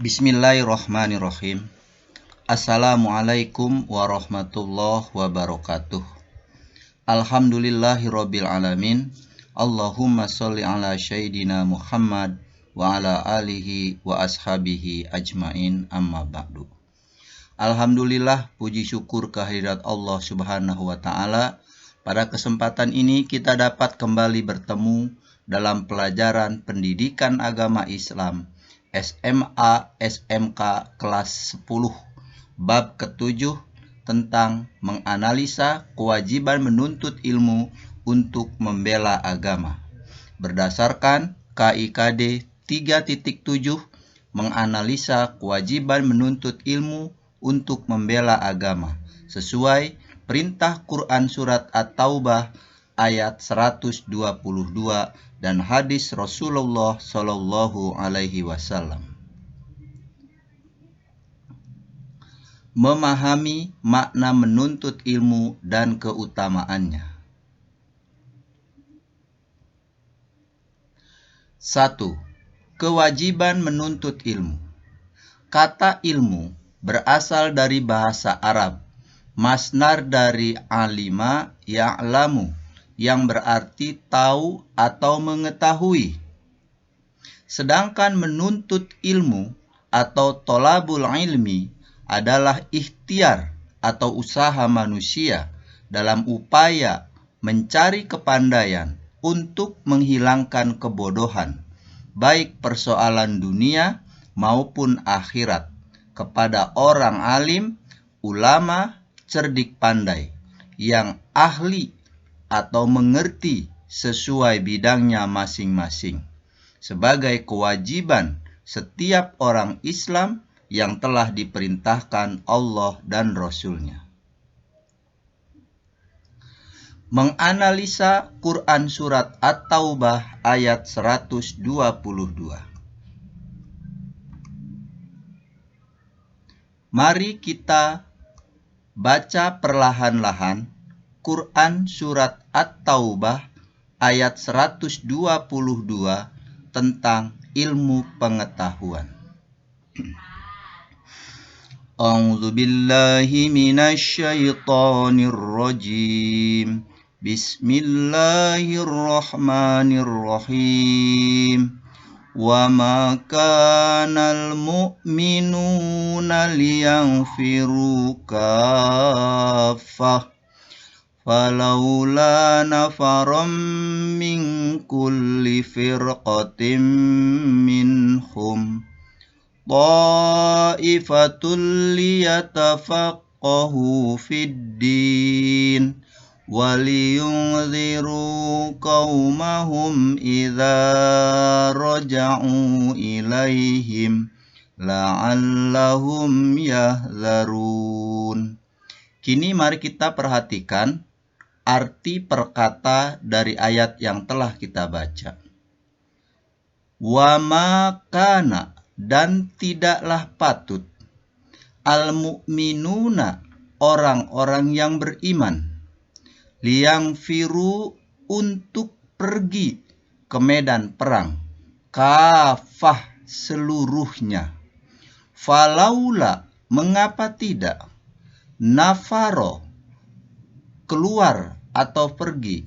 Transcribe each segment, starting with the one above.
Bismillahirrahmanirrahim. Assalamualaikum warahmatullahi wabarakatuh. Alhamdulillahirabbil alamin. Allahumma sholli ala sayyidina Muhammad wa ala alihi wa ashabihi ajmain, amma ba'du. Alhamdulillah, puji syukur kehadirat Allah Subhanahu wa taala. Pada kesempatan ini kita dapat kembali bertemu dalam pelajaran pendidikan agama Islam SMA SMK kelas 10 bab ke-7 tentang menganalisa kewajiban menuntut ilmu untuk membela agama. Berdasarkan KIKD 3.7, menganalisa kewajiban menuntut ilmu untuk membela agama sesuai perintah Quran surat At-Taubah ayat 122 dan hadis Rasulullah Shallallahu Alaihi Wasallam. Memahami makna menuntut ilmu dan keutamaannya. 1. Kewajiban menuntut ilmu. Kata ilmu berasal dari bahasa Arab, masdar dari alima ya'lamu, yang berarti tahu atau mengetahui. Sedangkan menuntut ilmu atau tolabul ilmi adalah ikhtiar atau usaha manusia dalam upaya mencari kepandaian untuk menghilangkan kebodohan, baik persoalan dunia maupun akhirat, kepada orang alim, ulama, cerdik pandai, yang ahli atau mengerti sesuai bidangnya masing-masing, sebagai kewajiban setiap orang Islam yang telah diperintahkan Allah dan Rasul-Nya. Menganalisa Quran surat At-Taubah ayat 122. Mari kita baca perlahan-lahan Quran surat At-Taubah ayat 122 tentang ilmu pengetahuan. A'udzu billahi minasy syaithanir rajim. Bismillahirrahmanirrahim. Wa ma kanal mu'minuna liyanfiru kaffah فلولا نفر من كل فرقة منهم طائفة ليتفقهوا في الدين ولينذروا قومهم إذا رجعوا إليهم لعلهم يحذرون. Kini mari kita perhatikan arti perkata dari ayat yang telah kita baca. Wa ma kana, dan tidaklah patut, al-mu'minuna, orang-orang yang beriman, liyanfiru, untuk pergi ke medan perang, kafah, seluruhnya. Falaula, mengapa tidak, nafaro, keluar atau pergi,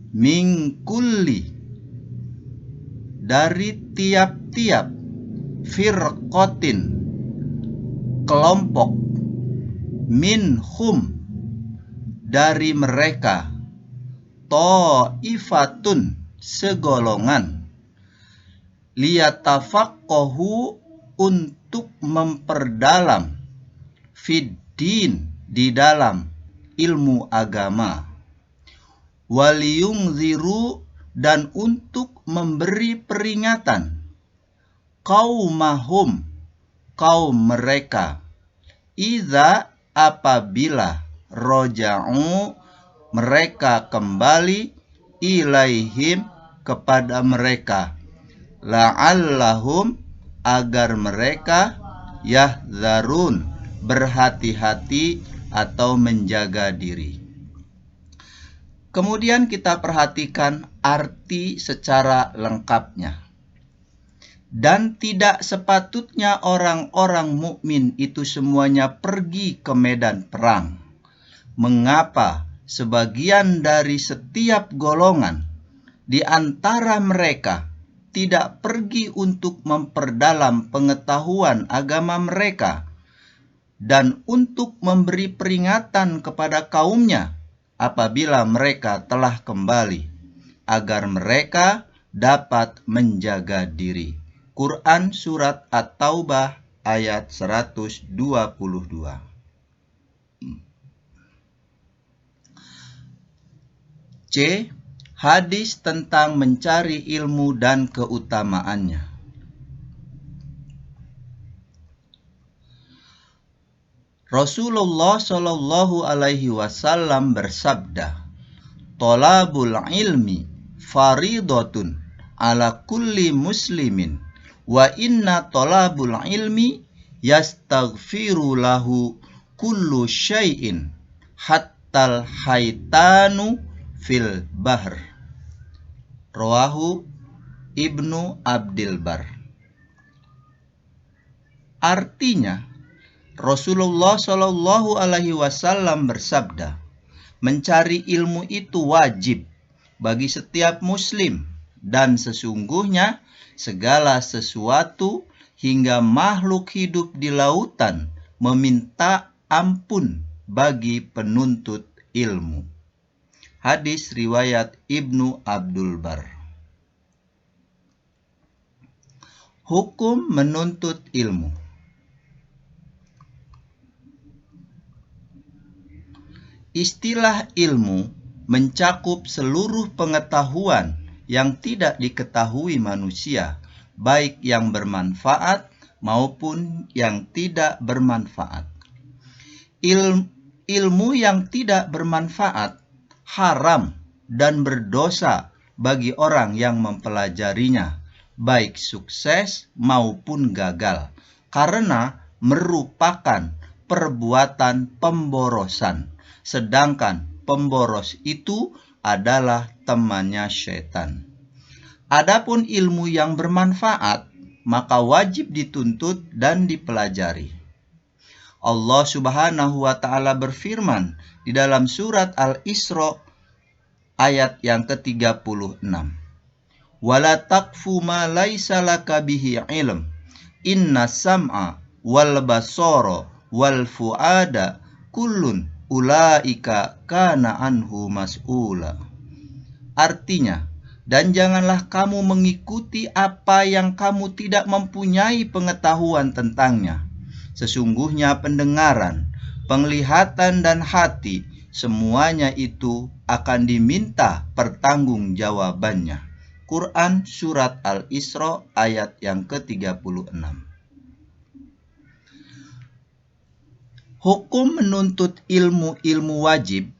mingkulli, dari tiap-tiap, firqotin, kelompok, minhum, dari mereka, ta'ifatun, segolongan, liyatafaqahu, untuk memperdalam, fiddin, di dalam ilmu agama, waliyungziru, dan untuk memberi peringatan, qaumahum, kaum mereka, idza, apabila, roja'u, mereka kembali, ilaihim, kepada mereka, la'allahum, agar mereka, yahzarun, berhati-hati atau menjaga diri. Kemudian kita perhatikan arti secara lengkapnya. Dan tidak sepatutnya orang-orang mukmin itu semuanya pergi ke medan perang. Mengapa sebagian dari setiap golongan di antara mereka tidak pergi untuk memperdalam pengetahuan agama mereka dan untuk memberi peringatan kepada kaumnya apabila mereka telah kembali, agar mereka dapat menjaga diri. Quran Surat At-Taubah ayat 122. C. Hadis tentang mencari ilmu dan keutamaannya. Rasulullah Shallallahu Alaihi Wasallam bersabda, "Tolabul ilmi faridatun ala kulli muslimin, wa inna tolabul ilmi yastaghfiru lahu kullu syai'in hattal haitanu fil bahr." Rawahu Ibnu Abdil Bar. Artinya, Rasulullah Shallallahu Alaihi Wasallam bersabda, mencari ilmu itu wajib bagi setiap muslim, dan sesungguhnya segala sesuatu hingga makhluk hidup di lautan meminta ampun bagi penuntut ilmu. Hadis riwayat Ibnu Abdul Bar. Hukum menuntut ilmu. Istilah ilmu mencakup seluruh pengetahuan yang tidak diketahui manusia, baik yang bermanfaat maupun yang tidak bermanfaat. Ilmu yang tidak bermanfaat haram dan berdosa bagi orang yang mempelajarinya, baik sukses maupun gagal, karena merupakan perbuatan pemborosan. Sedangkan pemboros itu adalah temannya setan. Adapun ilmu yang bermanfaat, maka wajib dituntut dan dipelajari. Allah Subhanahu wa Ta'ala berfirman di dalam surat Al-Isra ayat yang ke-36. "Wala taqfu ma laisa laka bihi ilm, inna sam'a wal basara wal fuada kullun ulaika kana anhu mas'ula." Artinya, dan janganlah kamu mengikuti apa yang kamu tidak mempunyai pengetahuan tentangnya. Sesungguhnya pendengaran, penglihatan, dan hati, semuanya itu akan diminta pertanggungjawabannya. Quran Surat Al-Isra ayat yang ke-36. Hukum menuntut ilmu wajib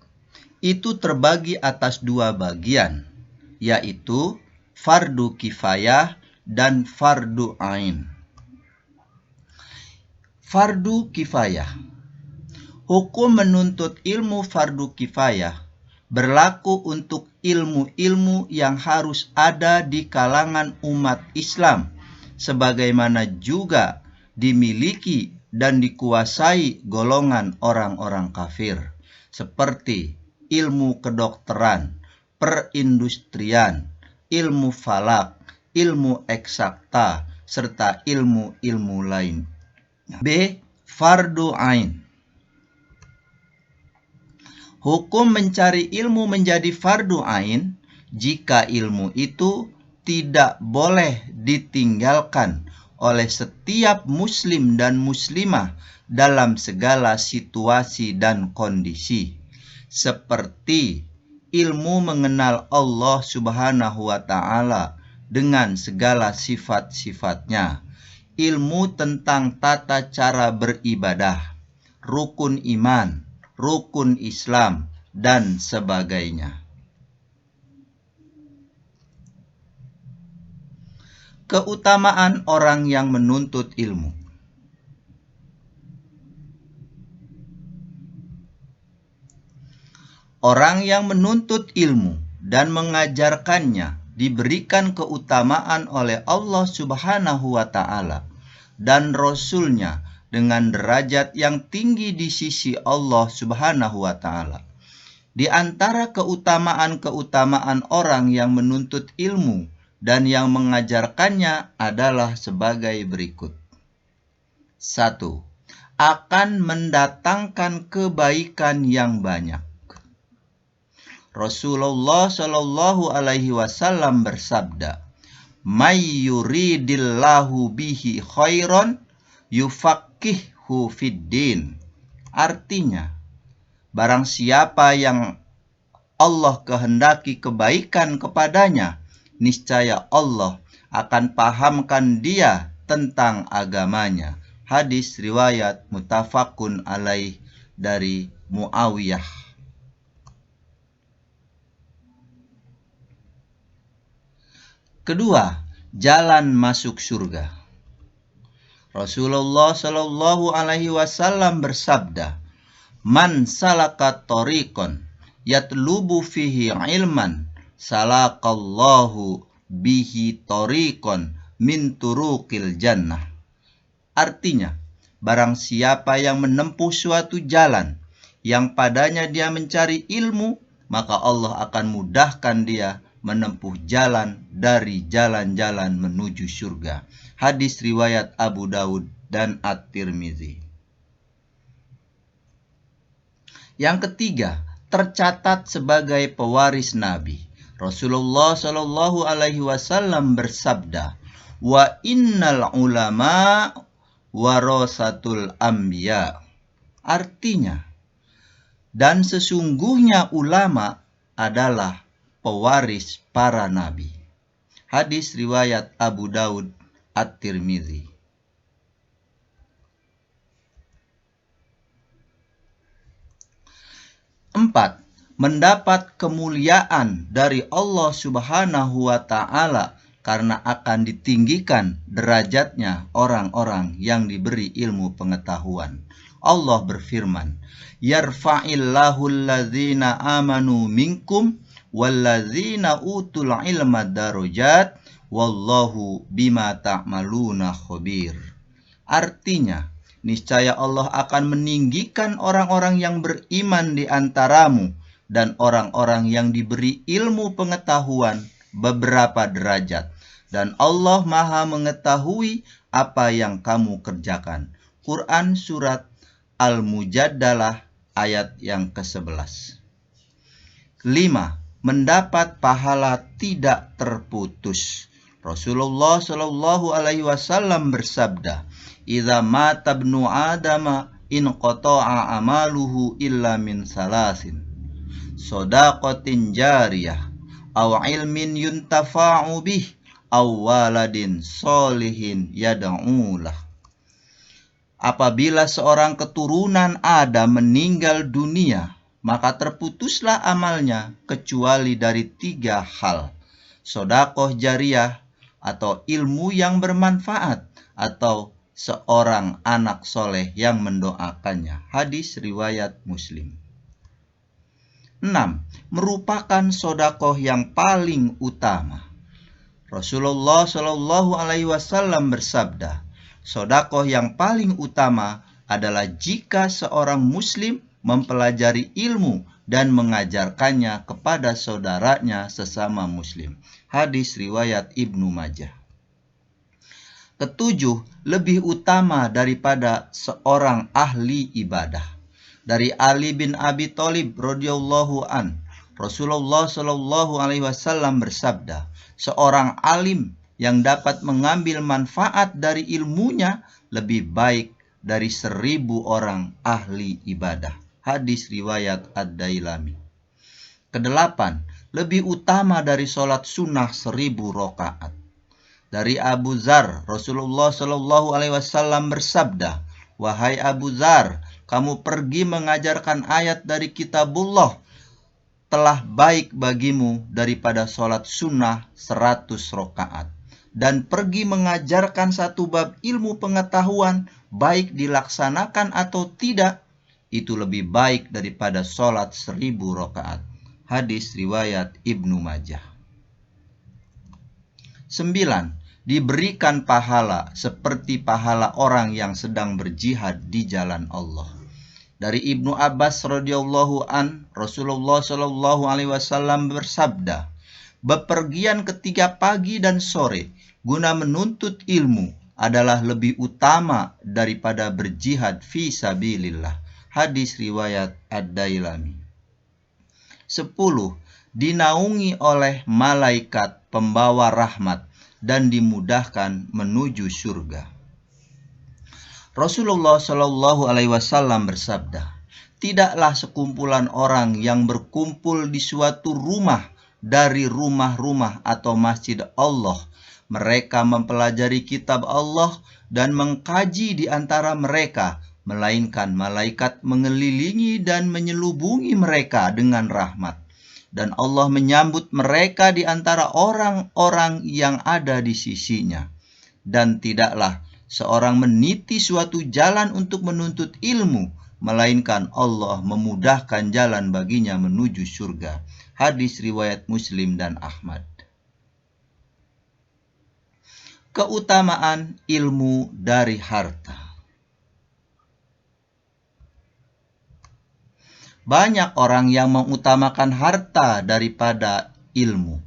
itu terbagi atas dua bagian, yaitu fardu kifayah dan fardu ain. Fardu kifayah. Hukum menuntut ilmu fardu kifayah berlaku untuk ilmu-ilmu yang harus ada di kalangan umat Islam, sebagaimana juga dimiliki dan dikuasai golongan orang-orang kafir, seperti ilmu kedokteran, perindustrian, ilmu falak, ilmu eksakta, serta ilmu-ilmu lain. B. Fardu ain. Hukum mencari ilmu menjadi fardu ain jika ilmu itu tidak boleh ditinggalkan oleh setiap muslim dan muslimah dalam segala situasi dan kondisi, seperti ilmu mengenal Allah Subhanahu wa Ta'ala dengan segala sifat-sifatnya, ilmu tentang tata cara beribadah, rukun iman, rukun Islam, dan sebagainya. Keutamaan orang yang menuntut ilmu. Orang yang menuntut ilmu dan mengajarkannya diberikan keutamaan oleh Allah Subhanahu wa Ta'ala dan Rasul-Nya dengan derajat yang tinggi di sisi Allah Subhanahu wa Ta'ala. Di antara keutamaan-keutamaan orang yang menuntut ilmu dan yang mengajarkannya adalah sebagai berikut. 1. Akan mendatangkan kebaikan yang banyak. Rasulullah Shallallahu Alaihi Wasallam bersabda, "May yuridillahu bihi khairon yufaqqihhu fiddin." Artinya, barang siapa yang Allah kehendaki kebaikan kepadanya, niscaya Allah akan pahamkan dia tentang agamanya. Hadis riwayat muttafaqun alaih dari Muawiyah. Kedua, jalan masuk surga. Rasulullah Shallallahu Alaihi Wasallam bersabda, "Man salaka tariqan yatlubu fihi ilman, salakallahu bihi tariqan min turuqil jannah." Artinya, barang siapa yang menempuh suatu jalan yang padanya dia mencari ilmu, maka Allah akan mudahkan dia menempuh jalan dari jalan-jalan menuju surga. Hadis riwayat Abu Daud dan At-Tirmizi. Yang ketiga, tercatat sebagai pewaris Nabi. Rasulullah Shallallahu Alaihi Wasallam bersabda, "Wa innal ulama warasatul anbiya." Artinya, dan sesungguhnya ulama adalah pewaris para nabi. Hadis riwayat Abu Daud At-Tirmizi. 4. Mendapat kemuliaan dari Allah Subhanahu wa Ta'ala karena akan ditinggikan derajatnya orang-orang yang diberi ilmu pengetahuan. Allah berfirman, "Yarfa'illahu alladzina amanu minkum walladzina utul ilma darajat wallahu bima ta'maluna khabir." Artinya, niscaya Allah akan meninggikan orang-orang yang beriman di antaramu dan orang-orang yang diberi ilmu pengetahuan beberapa derajat, dan Allah Maha mengetahui apa yang kamu kerjakan. Quran surat Al-Mujadalah ayat yang ke-11. 5. Mendapat pahala tidak terputus. Rasulullah Shallallahu Alaihi Wasallam bersabda, "Idza mata ibnu Adama in qata'a amaluhu illa min salasin, shadaqatin jariyah, aw ilmin yuntafa'u bih, aw waladin solihin yad'ulah." Apabila seorang keturunan Adam meninggal dunia, maka terputuslah amalnya kecuali dari 3 hal. Sedekah jariyah atau ilmu yang bermanfaat, atau seorang anak soleh yang mendoakannya. Hadis riwayat Muslim. 6. Merupakan sedekah yang paling utama. Rasulullah Shallallahu Alaihi Wasallam bersabda, sedekah yang paling utama adalah jika seorang muslim mempelajari ilmu dan mengajarkannya kepada saudaranya sesama muslim. Hadis riwayat Ibnu Majah. 7. Lebih utama daripada seorang ahli ibadah. Dari Ali bin Abi Thalib radhiyallahu an, Rasulullah Shallallahu Alaihi Wasallam bersabda, seorang alim yang dapat mengambil manfaat dari ilmunya lebih baik dari 1000 orang ahli ibadah. Hadis riwayat Ad-Dailami. 8. Lebih utama dari sholat sunnah 1000 rakaat. Dari Abu Dzar, Rasulullah Shallallahu Alaihi Wasallam bersabda, "Wahai Abu Dzar, kamu pergi mengajarkan ayat dari kitabullah telah baik bagimu daripada sholat sunnah 100 rakaat. Dan pergi mengajarkan satu bab ilmu pengetahuan, baik dilaksanakan atau tidak, itu lebih baik daripada sholat 1000 rakaat." Hadis riwayat Ibnu Majah. 9. Diberikan pahala seperti pahala orang yang sedang berjihad di jalan Allah. Dari Ibnu Abbas radhiyallahu an, Rasulullah shallallahu alaihi wasallam bersabda, bepergian ketika pagi dan sore guna menuntut ilmu adalah lebih utama daripada berjihad fi sabilillah. Hadis riwayat Ad-Dailami. 10. Dinaungi oleh malaikat pembawa rahmat dan dimudahkan menuju surga. Rasulullah Shallallahu Alaihi Wasallam bersabda, tidaklah sekumpulan orang yang berkumpul di suatu rumah dari rumah-rumah atau masjid Allah, mereka mempelajari kitab Allah dan mengkaji di antara mereka, melainkan malaikat mengelilingi dan menyelubungi mereka dengan rahmat. Dan Allah menyambut mereka di antara orang-orang yang ada di sisinya. Dan tidaklah seorang meniti suatu jalan untuk menuntut ilmu, melainkan Allah memudahkan jalan baginya menuju surga. Hadis riwayat Muslim dan Ahmad. Keutamaan ilmu dari harta. Banyak orang yang mengutamakan harta daripada ilmu.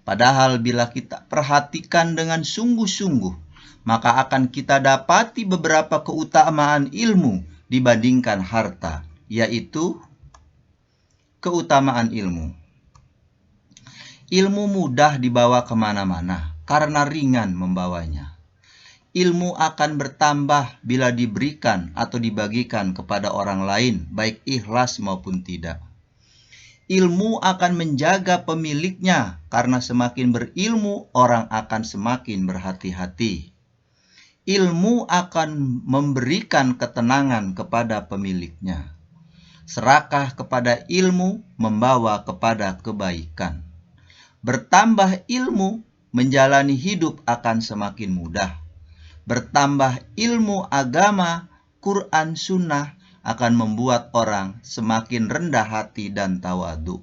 Padahal bila kita perhatikan dengan sungguh-sungguh, maka akan kita dapati beberapa keutamaan ilmu dibandingkan harta, yaitu keutamaan ilmu. Ilmu mudah dibawa kemana-mana karena ringan membawanya. Ilmu akan bertambah bila diberikan atau dibagikan kepada orang lain, baik ikhlas maupun tidak. Ilmu akan menjaga pemiliknya, karena semakin berilmu, orang akan semakin berhati-hati. Ilmu akan memberikan ketenangan kepada pemiliknya. Serakah kepada ilmu membawa kepada kebaikan. Bertambah ilmu, menjalani hidup akan semakin mudah. Bertambah ilmu agama, Quran, Sunnah akan membuat orang semakin rendah hati dan tawadu.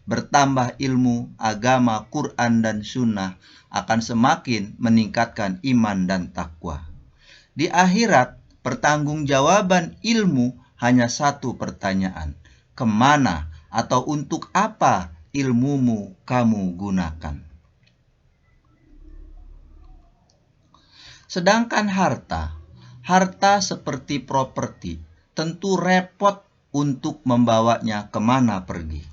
Bertambah ilmu agama, Quran, dan Sunnah akan semakin meningkatkan iman dan takwa. Di akhirat, pertanggungjawaban ilmu hanya satu pertanyaan. Kemana atau untuk apa ilmumu kamu gunakan? Sedangkan harta seperti properti, tentu repot untuk membawanya kemana pergi.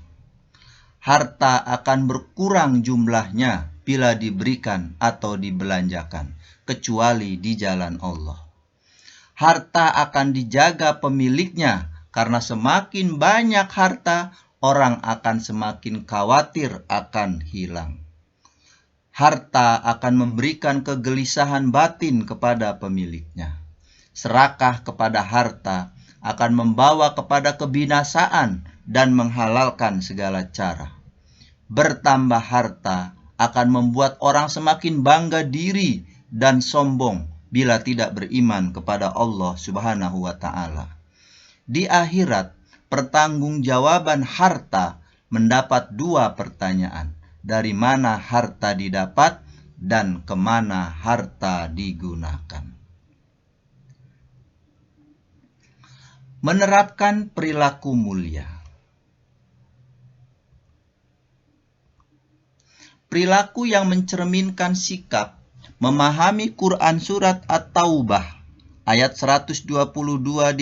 Harta akan berkurang jumlahnya bila diberikan atau dibelanjakan, kecuali di jalan Allah. Harta akan dijaga pemiliknya, karena semakin banyak harta, orang akan semakin khawatir akan hilang. Harta akan memberikan kegelisahan batin kepada pemiliknya. Serakah kepada harta akan membawa kepada kebinasaan dan menghalalkan segala cara. Bertambah harta akan membuat orang semakin bangga diri dan sombong bila tidak beriman kepada Allah Subhanahu wa Ta'ala. Di akhirat, pertanggungjawaban harta mendapat dua pertanyaan. Dari mana harta didapat dan kemana harta digunakan. Menerapkan perilaku mulia. Perilaku yang mencerminkan sikap, memahami Quran surat At-Taubah, ayat 122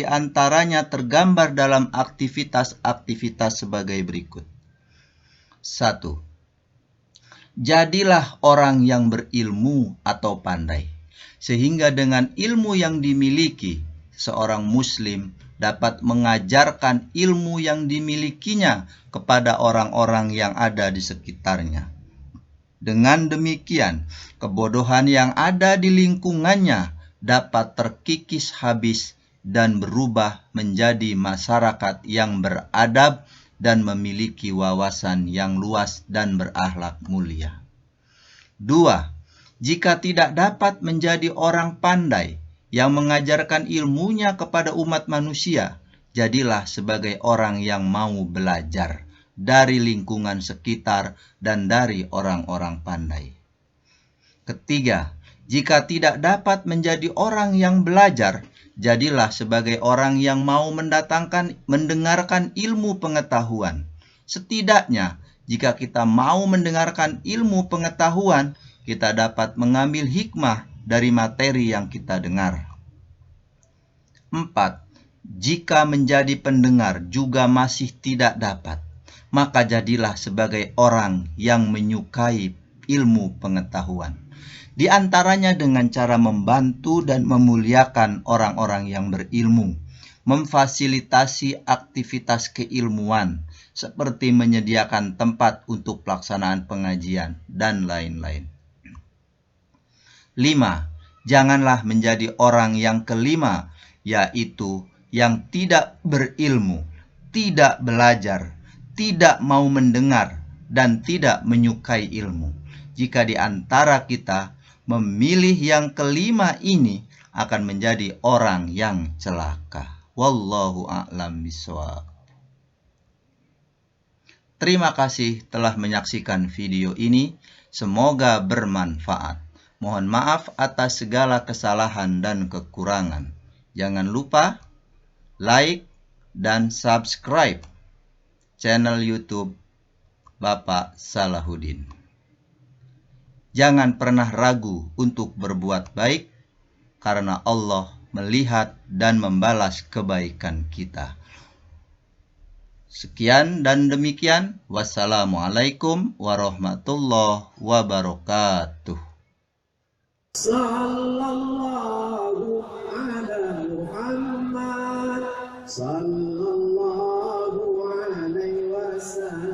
diantaranya tergambar dalam aktivitas-aktivitas sebagai berikut. 1. Jadilah orang yang berilmu atau pandai, sehingga dengan ilmu yang dimiliki, seorang muslim dapat mengajarkan ilmu yang dimilikinya kepada orang-orang yang ada di sekitarnya. Dengan demikian, kebodohan yang ada di lingkungannya dapat terkikis habis dan berubah menjadi masyarakat yang beradab dan memiliki wawasan yang luas dan berakhlak mulia. 2. Jika tidak dapat menjadi orang pandai yang mengajarkan ilmunya kepada umat manusia, jadilah sebagai orang yang mau belajar dari lingkungan sekitar dan dari orang-orang pandai. Ketiga, jika tidak dapat menjadi orang yang belajar, jadilah sebagai orang yang mau mendengarkan ilmu pengetahuan. Setidaknya, jika kita mau mendengarkan ilmu pengetahuan, kita dapat mengambil hikmah dari materi yang kita dengar. 4. Jika menjadi pendengar juga masih tidak dapat, maka jadilah sebagai orang yang menyukai ilmu pengetahuan. Di antaranya dengan cara membantu dan memuliakan orang-orang yang berilmu, memfasilitasi aktivitas keilmuan, seperti menyediakan tempat untuk pelaksanaan pengajian, dan lain-lain. 5. Janganlah menjadi orang yang kelima, yaitu yang tidak berilmu, tidak belajar, tidak mau mendengar, dan tidak menyukai ilmu. Jika di antara kita memilih yang kelima ini, akan menjadi orang yang celaka. Wallahu a'lam bishawab. Terima kasih telah menyaksikan video ini. Semoga bermanfaat. Mohon maaf atas segala kesalahan dan kekurangan. Jangan lupa like dan subscribe channel YouTube Bapak Salahuddin. Jangan pernah ragu untuk berbuat baik, karena Allah melihat dan membalas kebaikan kita. Sekian dan demikian. Wassalamualaikum warahmatullahi wabarakatuh. Sallallahu ala Muhammad sallallahu alaihi wasallam.